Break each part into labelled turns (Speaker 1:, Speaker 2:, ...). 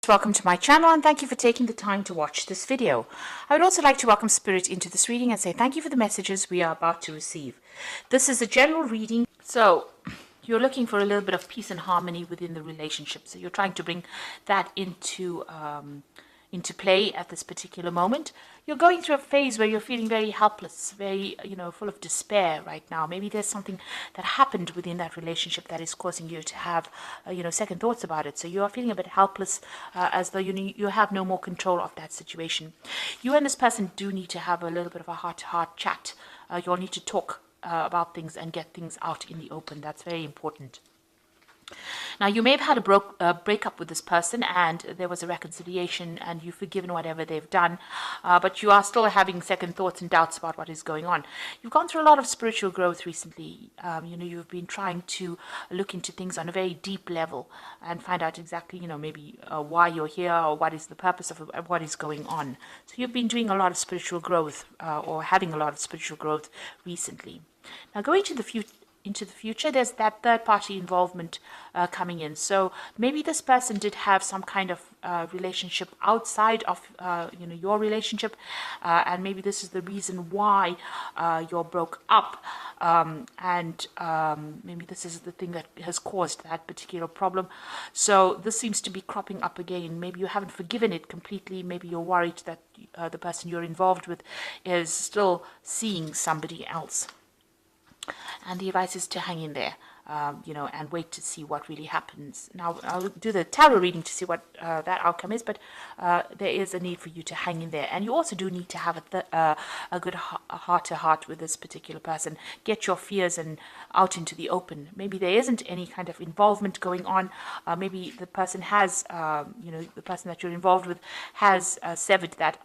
Speaker 1: Welcome to my channel and thank you for taking the time to watch this video. I would also like to welcome Spirit into this reading and say thank you for the messages we are about to receive. This is a general reading, so you're looking for a little bit of peace and harmony within the relationship. So you're trying to bring that into play at this particular moment. You're going through a phase where you're feeling very helpless, very, full of despair right now. Maybe there's something that happened within that relationship that is causing you to have, second thoughts about it. So you are feeling a bit helpless, as though you have no more control of that situation. You and this person do need to have a little bit of a heart-to-heart chat. You'll need to talk about things and get things out in the open. That's very important. Now, you may have had a breakup with this person and there was a reconciliation and you've forgiven whatever they've done, but you are still having second thoughts and doubts about what is going on. You've gone through a lot of spiritual growth recently. You've been trying to look into things on a very deep level and find out exactly, maybe why you're here or what is the purpose of what is going on. So you've been doing a lot of spiritual growth or having a lot of spiritual growth recently. Now, going to the future, there's that third-party involvement coming in. So maybe this person did have some kind of relationship outside of your relationship, and maybe this is the reason why you're broke up, and maybe this is the thing that has caused that particular problem. So this seems to be cropping up again. Maybe you haven't forgiven it completely. Maybe you're worried that the person you're involved with is still seeing somebody else. And the advice is to hang in there, and wait to see what really happens. Now, I'll do the tarot reading to see what that outcome is, but there is a need for you to hang in there. And you also do need to have a good heart-to-heart with this particular person. Get your fears out into the open. Maybe there isn't any kind of involvement going on. Maybe the person has, the person that you're involved with has severed that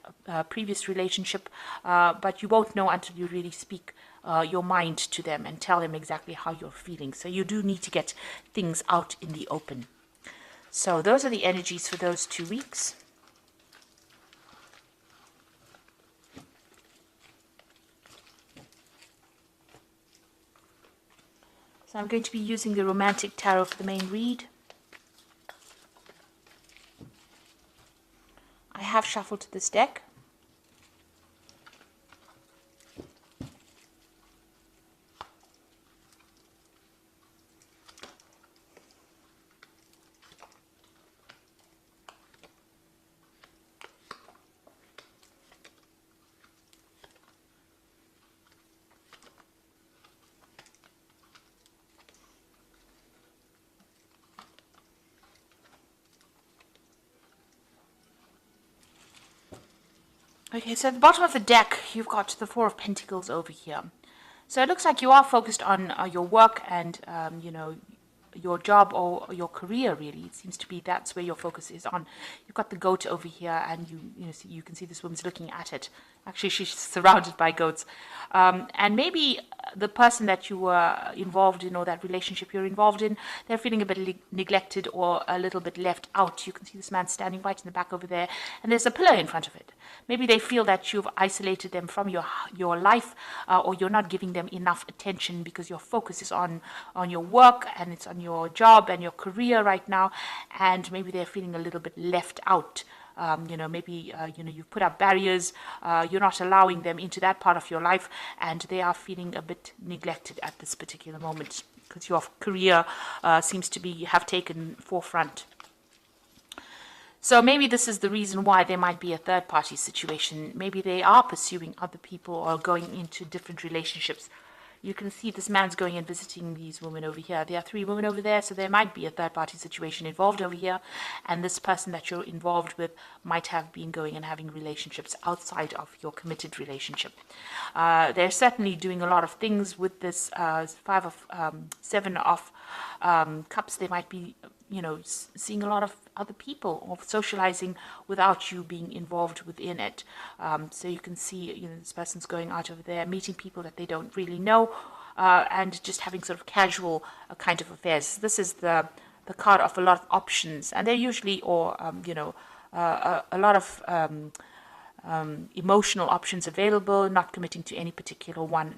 Speaker 1: previous relationship, but you won't know until you really speak your mind to them and tell them exactly how you're feeling. So you do need to get things out in the open. So those are the energies for those 2 weeks. So I'm going to be using the Romantic Tarot for the main read. I have shuffled this deck. Okay, so at the bottom of the deck, you've got the Four of Pentacles over here. So it looks like you are focused on your work and, your job or your career, really. It seems to be that's where your focus is on. You've got the goat over here and you can see this woman's looking at it. Actually, she's surrounded by goats. And maybe the person that you were involved in or that relationship you're involved in, they're feeling a bit neglected or a little bit left out. You can see this man standing right in the back over there and there's a pillar in front of it. Maybe they feel that you've isolated them from your life, or you're not giving them enough attention because your focus is on your work and it's on your job and your career right now, and maybe they're feeling a little bit left out. Maybe you've put up barriers, you're not allowing them into that part of your life, and they are feeling a bit neglected at this particular moment because your career seems to have taken forefront. So maybe this is the reason why there might be a third-party situation. Maybe they are pursuing other people or going into different relationships. You can see this man's going and visiting these women over here. There are 3 women over there, so there might be a third-party situation involved over here. And this person that you're involved with might have been going and having relationships outside of your committed relationship. They're certainly doing a lot of things with this 7 of Cups. They might be seeing a lot of other people or socializing without you being involved within it. So you can see, this person's going out over there, meeting people that they don't really know, and just having sort of casual kind of affairs. This is the card of a lot of options, and they're usually, a lot of emotional options available, not committing to any particular one.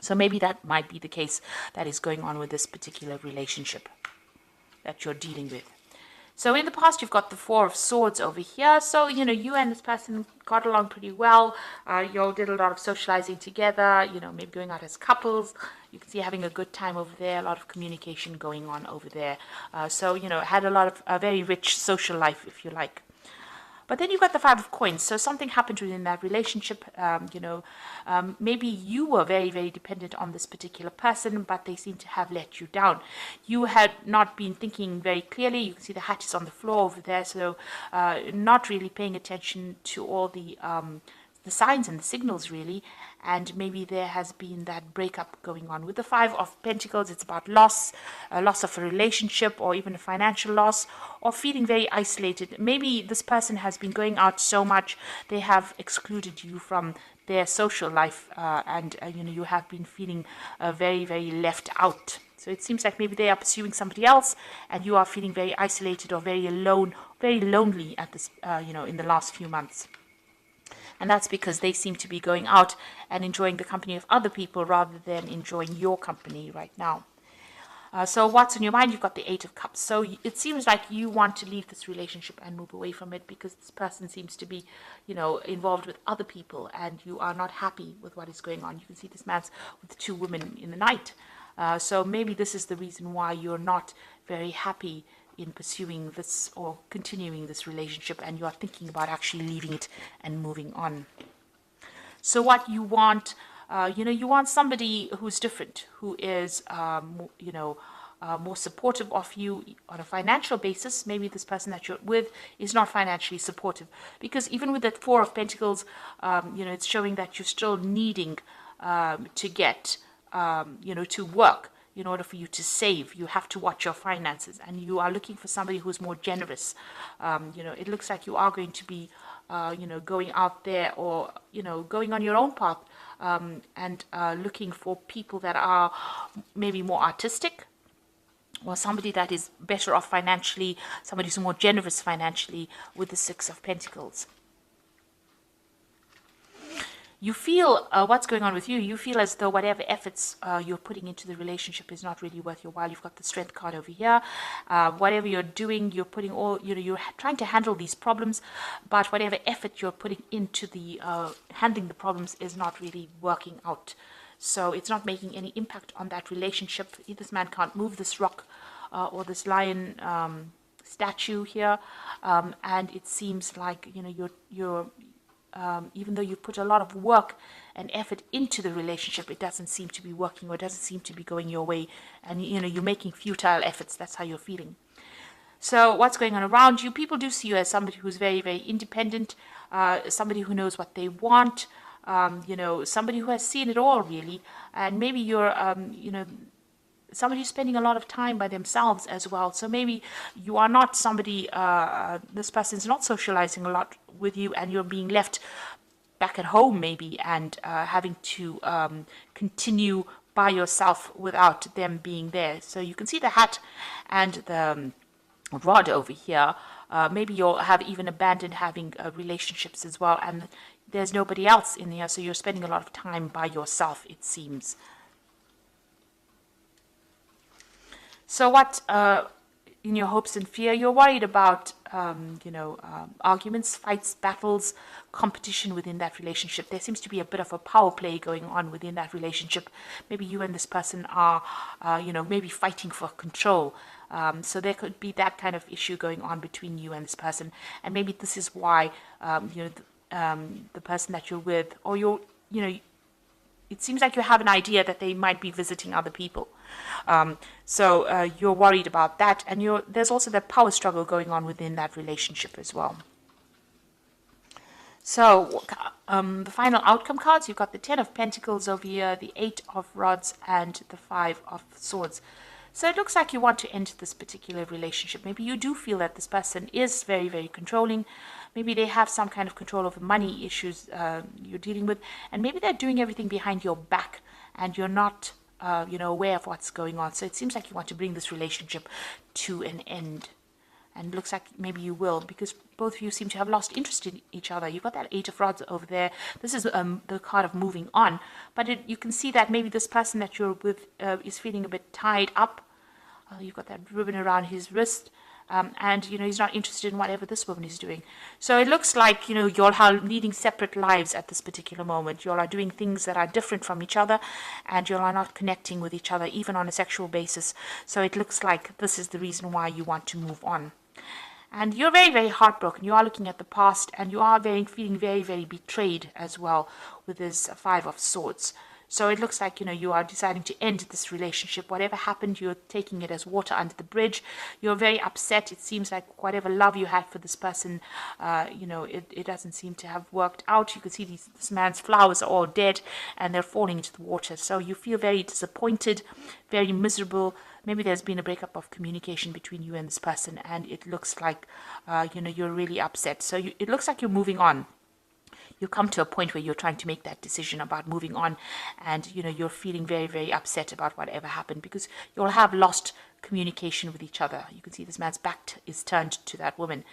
Speaker 1: So maybe that might be the case that is going on with this particular relationship that you're dealing with. So in the past, you've got the Four of Swords over here. So, you and this person got along pretty well. You all did a lot of socializing together, maybe going out as couples. You can see having a good time over there, a lot of communication going on over there. So, had a lot of a very rich social life, if you like. But then you've got the Five of Coins. So something happened within that relationship. Maybe you were very, very dependent on this particular person, but they seem to have let you down. You had not been thinking very clearly. You can see the hat is on the floor over there. So not really paying attention to all the signs and the signals, really. And maybe there has been that breakup going on. With the Five of Pentacles, it's about loss, loss of a relationship, or even a financial loss, or feeling very isolated. Maybe this person has been going out so much, they have excluded you from their social life, and you have been feeling very, very left out. So it seems like maybe they are pursuing somebody else, and you are feeling very isolated or very alone, very lonely at this, in the last few months. And that's because they seem to be going out and enjoying the company of other people rather than enjoying your company right now. So what's on your mind? You've got the Eight of Cups. So it seems like you want to leave this relationship and move away from it because this person seems to be, involved with other people, and you are not happy with what is going on. You can see this man's with the two women in the night. So maybe this is the reason why you're not very happy in pursuing this or continuing this relationship, and you are thinking about actually leaving it and moving on. So what you want, you want somebody who's different, who is, more supportive of you on a financial basis. Maybe this person that you're with is not financially supportive, because even with that Four of Pentacles, it's showing that you're still needing to get, to work. In order for you to save, you have to watch your finances, and you are looking for somebody who's more generous. It looks like you are going to be, going out there, or, going on your own path, and looking for people that are maybe more artistic, or somebody that is better off financially, somebody who's more generous financially with the Six of Pentacles. You feel what's going on with you. You feel as though whatever efforts you're putting into the relationship is not really worth your while. You've got the Strength card over here. Whatever you're doing, you're putting all, you're trying to handle these problems, but whatever effort you're putting into the handling the problems is not really working out. So it's not making any impact on that relationship. This man can't move this rock or this lion statue here, and it seems like you're even though you put a lot of work and effort into the relationship, it doesn't seem to be working, or it doesn't seem to be going your way, and you're making futile efforts. That's how you're feeling. So what's going on around you? People do see you as somebody who's very, very independent, somebody who knows what they want, somebody who has seen it all, really. And maybe you're somebody who's spending a lot of time by themselves as well. So maybe you are not somebody, this person's not socializing a lot with you, and you're being left back at home maybe, and having to continue by yourself without them being there. So you can see the hat and the rod over here. Maybe you'll have even abandoned having relationships as well, and there's nobody else in here, so you're spending a lot of time by yourself, it seems. So what, in your hopes and fear, you're worried about, arguments, fights, battles, competition within that relationship. There seems to be a bit of a power play going on within that relationship. Maybe you and this person are, maybe fighting for control. So there could be that kind of issue going on between you and this person. And maybe this is why, the person that you're with, or it seems like you have an idea that they might be visiting other people. So you're worried about that, and there's also that power struggle going on within that relationship as well. So the final outcome cards, you've got the Ten of Pentacles over here, the Eight of Rods, and the Five of Swords. So it looks like you want to end this particular relationship. Maybe you do feel that this person is very, very controlling. Maybe they have some kind of control over money issues you're dealing with. And maybe they're doing everything behind your back, and you're not, aware of what's going on. So it seems like you want to bring this relationship to an end. And it looks like maybe you will, because both of you seem to have lost interest in each other. You've got that Eight of Rods over there. This is the card of moving on. But you can see that maybe this person that you're with is feeling a bit tied up. You've got that ribbon around his wrist. and he's not interested in whatever this woman is doing. So it looks like you all are leading separate lives at this particular moment. You all are doing things that are different from each other, and you all are not connecting with each other even on a sexual basis. So it looks like this is the reason why you want to move on. And you're very, very heartbroken. You are looking at the past, and you are feeling very, very betrayed as well with this Five of Swords. So it looks like, you are deciding to end this relationship. Whatever happened, you're taking it as water under the bridge. You're very upset. It seems like whatever love you had for this person, it doesn't seem to have worked out. You can see this man's flowers are all dead, and they're falling into the water. So you feel very disappointed, very miserable. Maybe there's been a breakup of communication between you and this person, and it looks like, you're really upset. So it looks like you're moving on. You come to a point where you're trying to make that decision about moving on, and you're feeling very, very upset about whatever happened, because you'll have lost communication with each other. You can see this man's back is turned to that woman,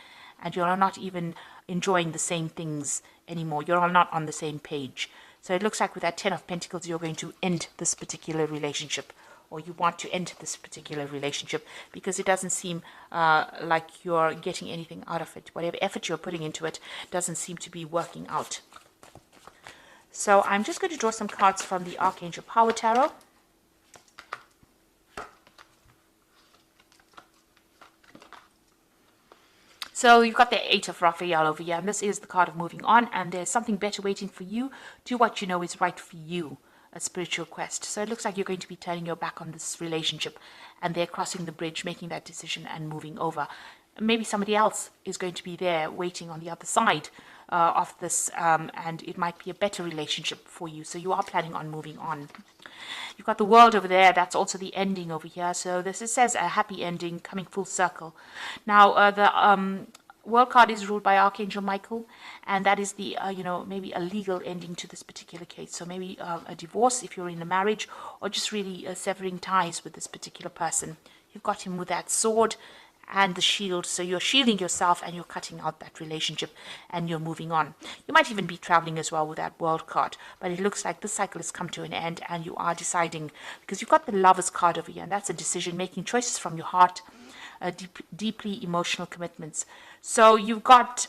Speaker 1: and you're not even enjoying the same things anymore. You're all not on the same page. So it looks like with that Ten of Pentacles, you're going to end this particular relationship, or you want to end this particular relationship, because it doesn't seem like you're getting anything out of it. Whatever effort you're putting into it doesn't seem to be working out. So I'm just going to draw some cards from the Archangel Power Tarot. So you've got the Eight of Raphael over here, and this is the card of moving on, and there's something better waiting for you. Do what you know is right for you. A spiritual quest. So it looks like you're going to be turning your back on this relationship, and they're crossing the bridge, making that decision and moving over. Maybe somebody else is going to be there waiting on the other side of this, and it might be a better relationship for you. So you are planning on moving on. You've got the World over there. That's also the ending over here. So this says a happy ending coming full circle. Now the World card is ruled by Archangel Michael, and that is the, maybe a legal ending to this particular case. So maybe a divorce if you're in a marriage, or just really severing ties with this particular person. You've got him with that sword and the shield. So you're shielding yourself, and you're cutting out that relationship, and you're moving on. You might even be traveling as well with that World card, but it looks like this cycle has come to an end, and you are deciding, because you've got the Lovers card over here, and that's a decision, making choices from your heart, deeply emotional commitments. So you've got,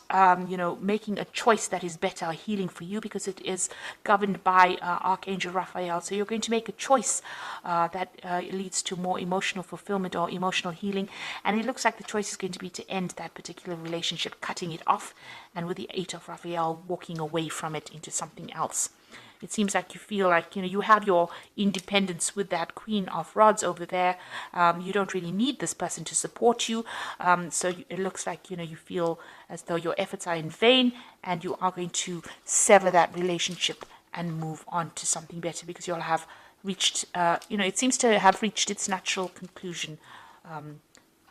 Speaker 1: making a choice that is better, healing for you, because it is governed by Archangel Raphael. So you're going to make a choice that leads to more emotional fulfillment or emotional healing. And it looks like the choice is going to be to end that particular relationship, cutting it off, and with the Eight of Raphael, walking away from it into something else. It seems like you feel like, you have your independence with that Queen of Rods over there. You don't really need this person to support you. So it looks like, you feel as though your efforts are in vain, and you are going to sever that relationship and move on to something better, because you'll have reached, it seems to have reached its natural conclusion.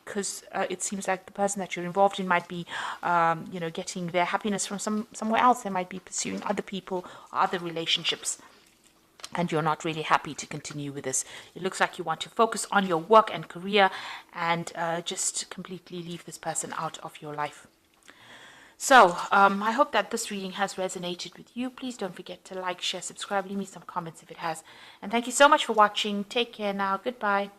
Speaker 1: Because it seems like the person that you're involved in might be, getting their happiness from somewhere else. They might be pursuing other people or other relationships, and you're not really happy to continue with this. It looks like you want to focus on your work and career, and just completely leave this person out of your life. So I hope that this reading has resonated with you. Please don't forget to like, share, subscribe, leave me some comments if it has. And thank you so much for watching. Take care now. Goodbye.